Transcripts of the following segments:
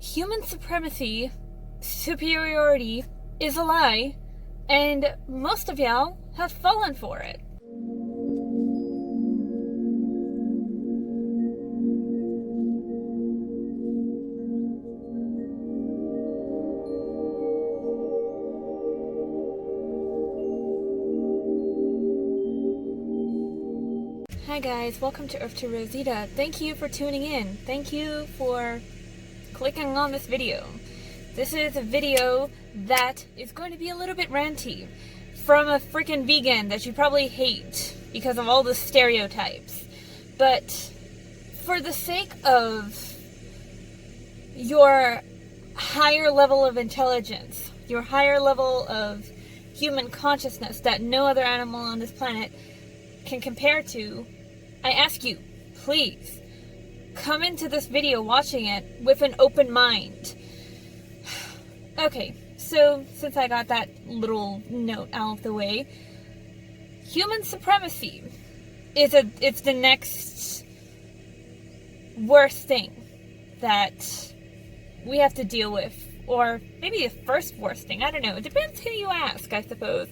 human supremacy, superiority, is a lie, and most of y'all have fallen for it. Hi guys, welcome to Earth to Rosita. Thank you for tuning in. Thank you for clicking on this video. This is a video that is going to be a little bit ranty from a freaking vegan that you probably hate because of all the stereotypes. But for the sake of your higher level of intelligence, your higher level of human consciousness that no other animal on this planet can compare to, I ask you, please, come into this video watching it with an open mind. Okay, so since I got that little note out of the way, human supremacy it's the next worst thing that we have to deal with, or maybe the first worst thing, I don't know. It depends who you ask, I suppose.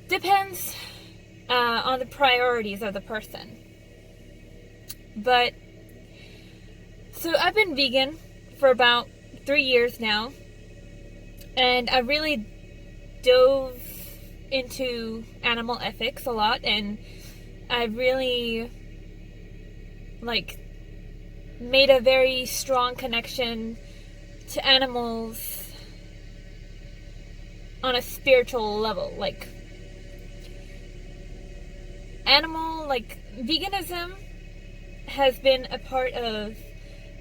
Depends on the priorities of the person. But, so I've been vegan for about 3 years now, and I really dove into animal ethics a lot, and I really, made a very strong connection to animals on a spiritual level. Veganism has been a part of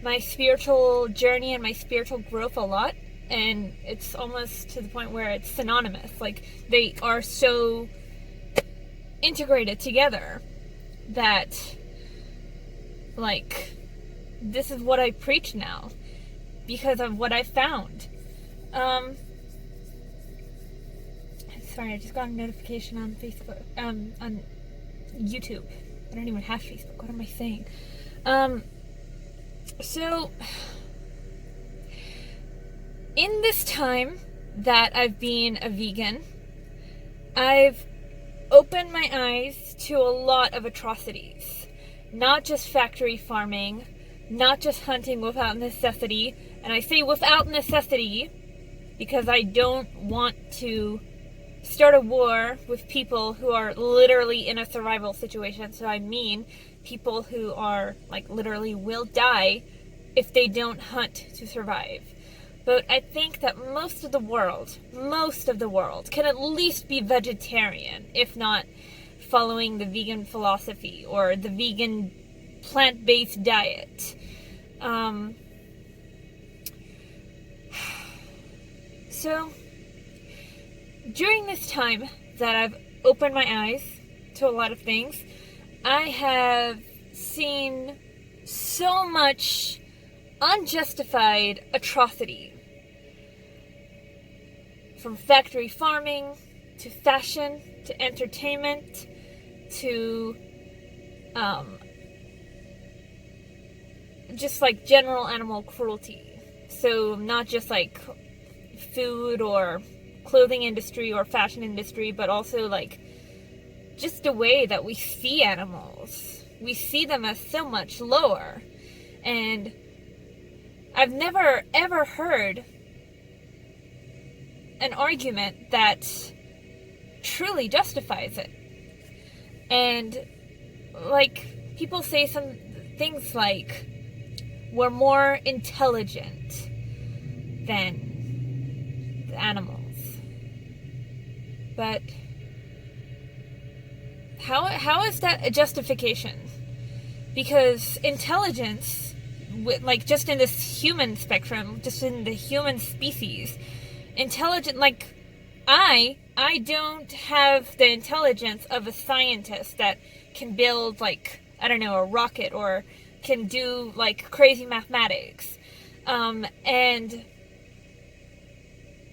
my spiritual journey and my spiritual growth a lot, and it's almost to the point where it's synonymous. They are so integrated together that this is what I preach now because of what I found. Sorry, I just got a notification on Facebook, on YouTube. I don't even have Facebook. What am I saying? So, in this time that I've been a vegan, I've opened my eyes to a lot of atrocities. Not just factory farming, not just hunting without necessity, and I say without necessity because I don't want to start a war with people who are literally in a survival situation. So I mean people who are literally will die if they don't hunt to survive. But I think that most of the world can at least be vegetarian, if not following the vegan philosophy or the vegan plant-based diet. So during this time that I've opened my eyes to a lot of things, I have seen so much unjustified atrocity. From factory farming, to fashion, to entertainment, to just general animal cruelty. So not just food or clothing industry or fashion industry, but also just the way that we see animals. We see them as so much lower. And I've never ever heard an argument that truly justifies it. And people say some things we're more intelligent than the animals. But how is that a justification? Because intelligence, just in this human spectrum, just in the human species, intelligent, I don't have the intelligence of a scientist that can build, I don't know, a rocket, or can do, crazy mathematics. And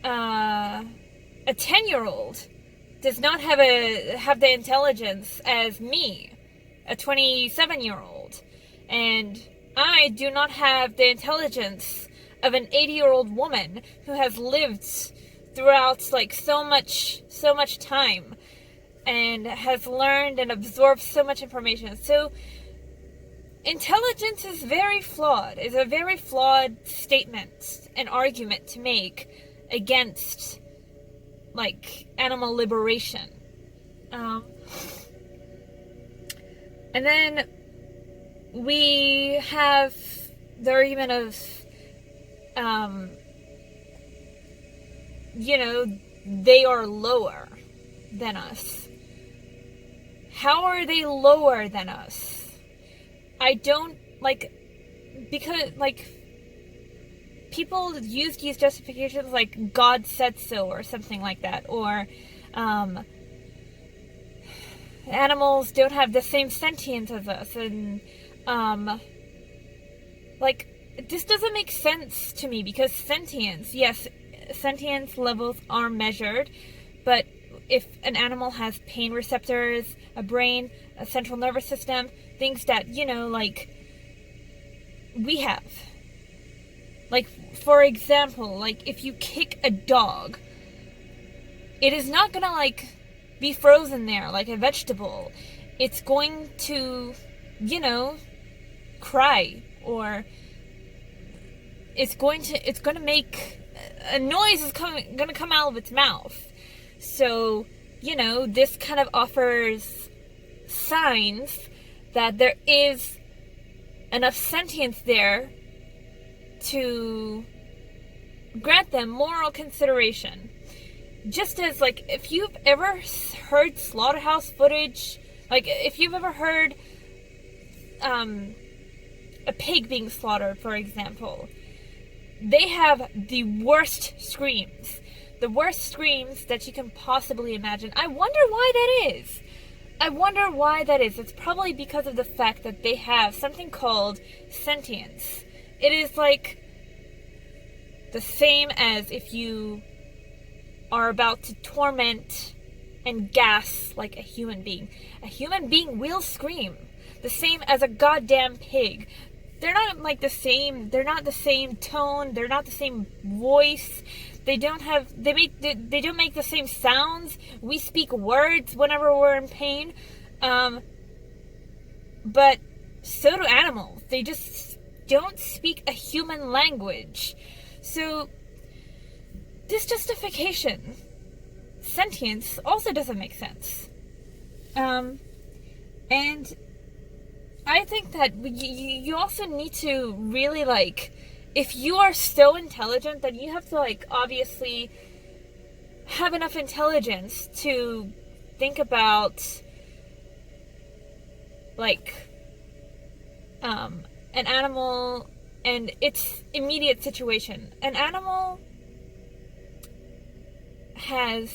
a 10-year-old does not have the intelligence as me, a 27-year-old. And I do not have the intelligence of an 80-year-old woman who has lived throughout, like, so much time and has learned and absorbed so much information. So intelligence is very flawed. It's a very flawed statement and argument to make against, like, animal liberation. And then we have the argument of, they are lower than us. How are they lower than us? I don't, because, people use these justifications like God said so or something like that, or, animals don't have the same sentience as us, and, this doesn't make sense to me, because sentience levels are measured, but if an animal has pain receptors, a brain, a central nervous system, things that, we have. For example, if you kick a dog, it is not gonna, be frozen there like a vegetable. It's going to, cry, or it's going to make a noise is gonna come out of its mouth. So, this kind of offers signs that there is enough sentience there to grant them moral consideration. Just as, if you've ever heard slaughterhouse footage, if you've ever heard a pig being slaughtered, for example, they have the worst screams. The worst screams that you can possibly imagine. I wonder why that is. It's probably because of the fact that they have something called sentience. It is the same as if you are about to torment and gas like a human being. A human being will scream. The same as a goddamn pig. They're not the same. They're not the same tone. They're not the same voice. They don't make the same sounds. We speak words whenever we're in pain. But so do animals. They just don't speak a human language. So this justification, sentience, also doesn't make sense. And I think that you also need to really, if you are so intelligent, then you have to, obviously have enough intelligence to think about, an animal and its immediate situation. An animal has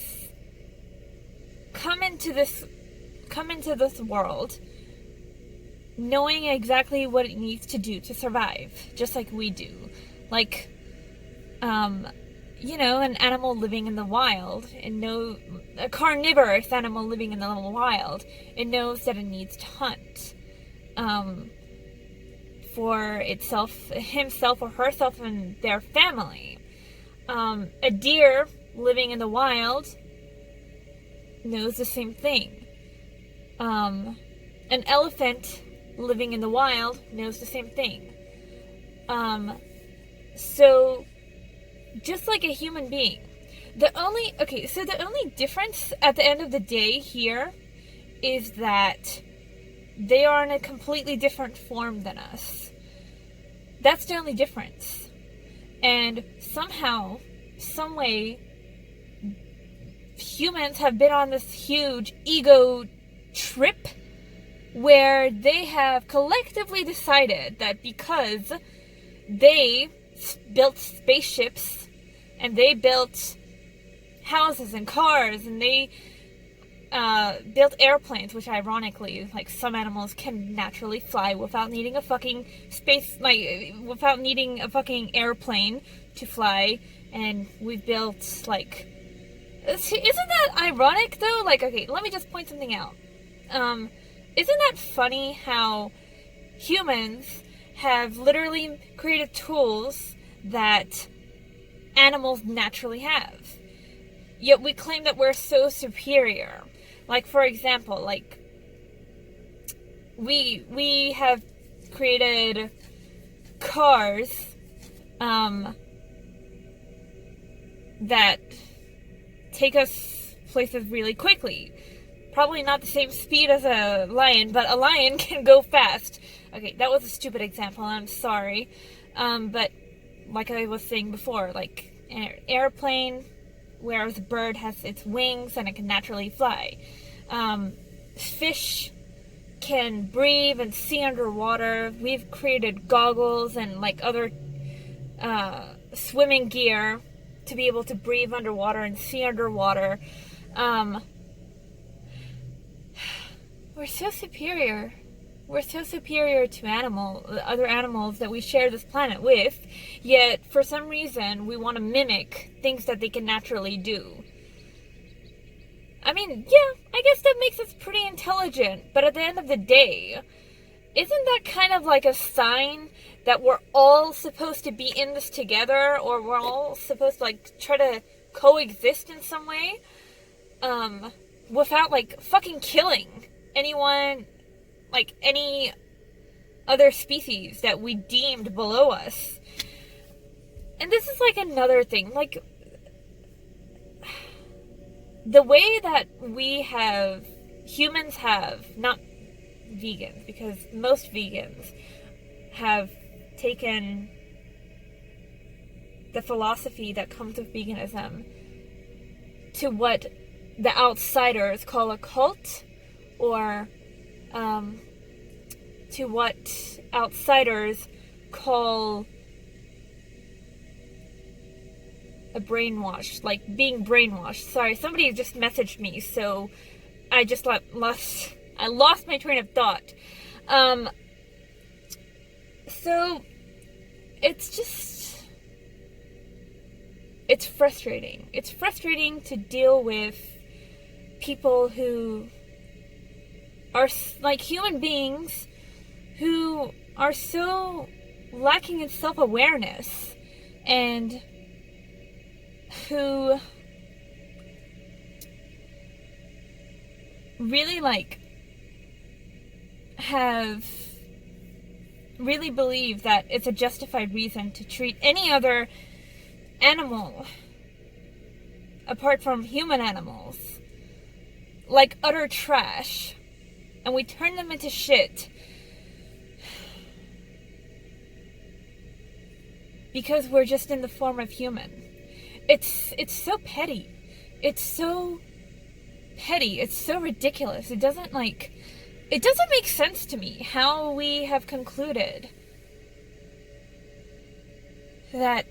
come into this world knowing exactly what it needs to do to survive, just like we do. An animal living in the wild, a carnivorous animal living in the wild, it knows that it needs to hunt for himself or herself and their family. A deer living in the wild knows the same thing. An elephant living in the wild knows the same thing. So just like a human being, the only difference at the end of the day here is that they are in a completely different form than us. That's the only difference. And somehow, some way, humans have been on this huge ego trip where they have collectively decided that because they built spaceships and they built houses and cars and they built airplanes, which ironically, some animals can naturally fly without needing a fucking without needing a fucking airplane to fly, and we've built, isn't that ironic, though? Okay, let me just point something out. Isn't that funny how humans have literally created tools that animals naturally have. Yet we claim that we're so superior. Like, for example, like, we have created cars that take us places really quickly. Probably not the same speed as a lion, but a lion can go fast. Okay, that was a stupid example, I'm sorry. But like I was saying before, like an airplane, whereas a bird has its wings and it can naturally fly. Fish can breathe and see underwater. We've created goggles and like other swimming gear to be able to breathe underwater and see underwater. We're so superior. We're so superior to other animals that we share this planet with, yet for some reason we want to mimic things that they can naturally do. I mean, yeah, I guess that makes us pretty intelligent, but at the end of the day, isn't that kind of like a sign that we're all supposed to be in this together, or we're all supposed to like try to coexist in some way, without like fucking killing anyone, like any other species that we deemed below us? And this is like another thing, like the way that humans have, not vegans, because most vegans have taken the philosophy that comes with veganism to what the outsiders call a cult, or to what outsiders call a brainwash, like being brainwashed. Sorry, somebody just messaged me, so I just lost my train of thought. So it's frustrating. It's frustrating to deal with people who are like human beings who are so lacking in self-awareness, and who really like have really believe that it's a justified reason to treat any other animal apart from human animals like utter trash, and we turn them into shit because we're just in the form of human. It's so petty. It's so petty. It's so ridiculous. It doesn't make sense to me how we have concluded that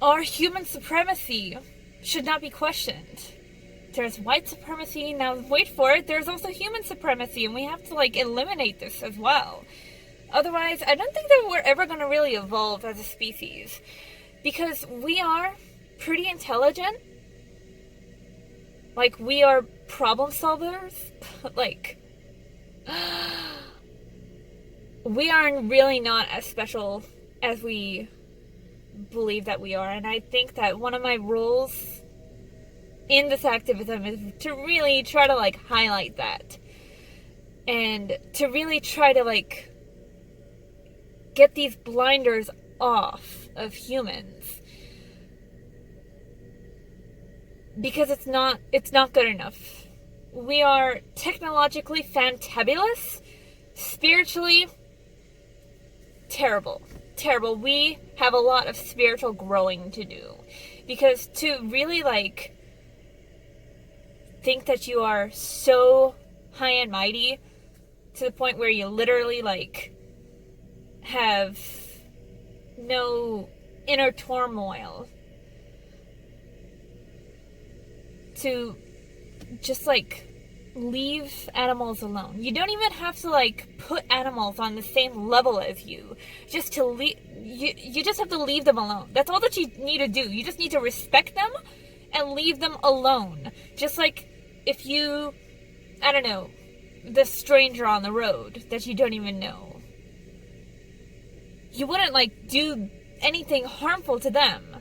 our human supremacy should not be questioned. There's white supremacy, now wait for it, there's also human supremacy, and we have to like eliminate this as well. Otherwise, I don't think that we're ever going to really evolve as a species, because we are pretty intelligent. Like, we are problem solvers. Like, we are really not as special as we believe that we are. And I think that one of my roles in this activism is to really try to like highlight that, and to really try to like get these blinders off of humans, because it's not good enough. We are technologically fantabulous, spiritually terrible. We have a lot of spiritual growing to do, because to really like think that you are so high and mighty to the point where you literally like have no inner turmoil, to just like leave animals alone. You don't even have to like put animals on the same level as you. Just to leave, you just have to leave them alone. That's all that you need to do. You just need to respect them and leave them alone. Just like if you, I don't know, the stranger on the road that you don't even know, you wouldn't like do anything harmful to them,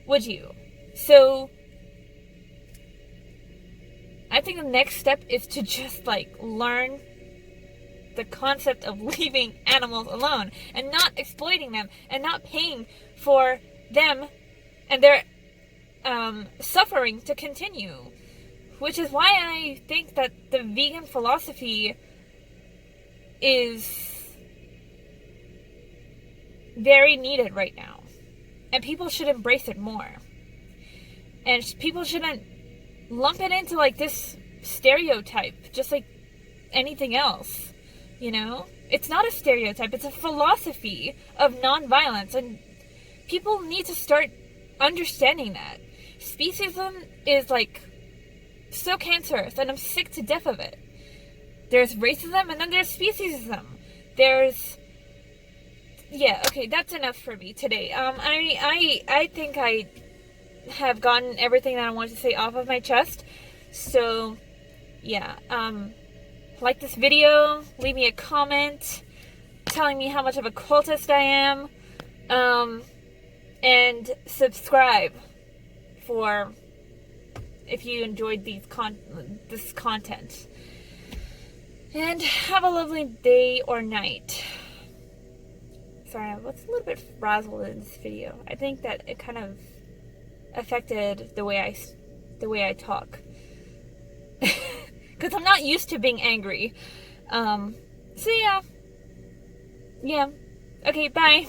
would you? So I think the next step is to just like learn the concept of leaving animals alone and not exploiting them and not paying for them and their suffering to continue. Which is why I think that the vegan philosophy is very needed right now. And people should embrace it more. And people shouldn't lump it into like this stereotype, just like anything else. You know? It's not a stereotype, it's a philosophy of nonviolence, and people need to start understanding that. Speciesism is like so cancerous, and I'm sick to death of it. There's racism, and then there's speciesism. Yeah, okay, that's enough for me today. I think I have gotten everything that I wanted to say off of my chest. So, yeah, like this video, leave me a comment telling me how much of a cultist I am, and subscribe for if you enjoyed this content. And have a lovely day or night. Sorry, I was a little bit frazzled in this video. I think that it kind of affected the way I talk. Because I'm not used to being angry. So yeah. Yeah. Okay, bye.